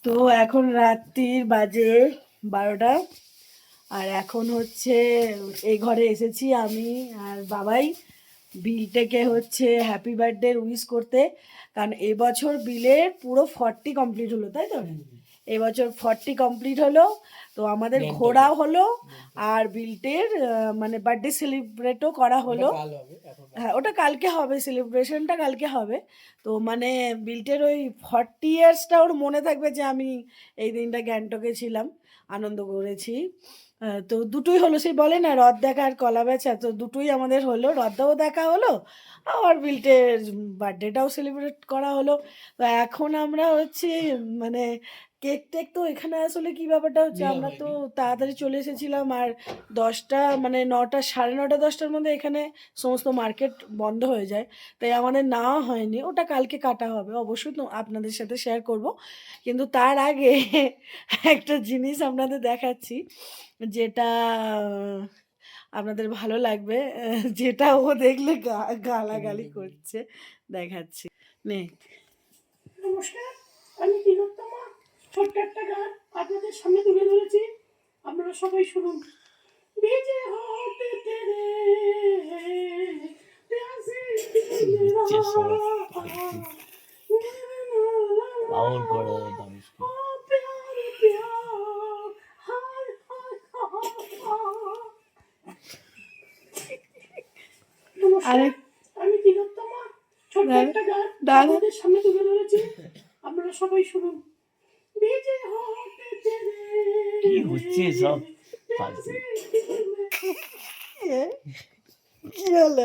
তো এখন রাত্রির বাজে 12টা। আর এখন হচ্ছে এই ঘরে এসেছি আমি আর বাবাই বিলটাকে হচ্ছে হ্যাপি বার্থডে উইশ করতে। কারণ এবছর বিলের পুরো 40 কমপ্লিট হলো, তাই তো? এবছর 40 কমপ্লিট হলো, তো আমাদের ঘোরাও হলো আর বিলটের মানে বার্থডে সেলিব্রেটও করা হলো। হ্যাঁ, ওটা কালকে হবে, সেলিব্রেশনটা কালকে হবে। তো মানে বিলটের ওই 40 ইয়ার্সটা ওর মনে থাকবে যে আমি এই দিনটা গ্যাংটকে ছিলাম, আনন্দ করেছি। তো দুটোই হলো, সেই বলে না হ্রদ দেখা আর কলা বেচা, তো দুটোই আমাদের হলো, হ্রদটাও দেখা হলো আর বিলটের বার্থডেটাও সেলিব্রেট করা হলো। তো এখন আমরা হচ্ছে মানে কেক টেক তো এখানে আসলে কি ব্যাপারটা হচ্ছে, আমরা তো তাড়াতাড়ি চলে এসেছিলাম আর 10টা মানে 9টা 9:30 10টার মধ্যে এখানে সমস্ত মার্কেট বন্ধ হয়ে যায়, তাই আমাদের নেওয়া হয়নি। ওটা কালকে কাটা হবে, অবশ্যই তো আপনাদের সাথে শেয়ার করব। কিন্তু তার আগে একটা জিনিস আপনাদের দেখাচ্ছি, যেটা আপনাদের ভালো লাগবে, যেটা ও দেখলে গালাগালি করছে, দেখাচ্ছি। নে, নমস্কার, আমি তিলোত্তমা ছোট্ট একটা গান আপনাদের সামনে তুলে ধরেছি, আপনারা সবাই শুনুন। ভিজে হতে তেরে প্যাসে পাগল করে মানুষকে। আরে আমি তিলোত্তমা ছোট্ট একটা গান আপনাদের সামনে তুলে ধরেছি, আপনারা সবাই শুনুন। ভিজে হতে তেরে কি হচ্ছে সব ফালতু। কি হলো?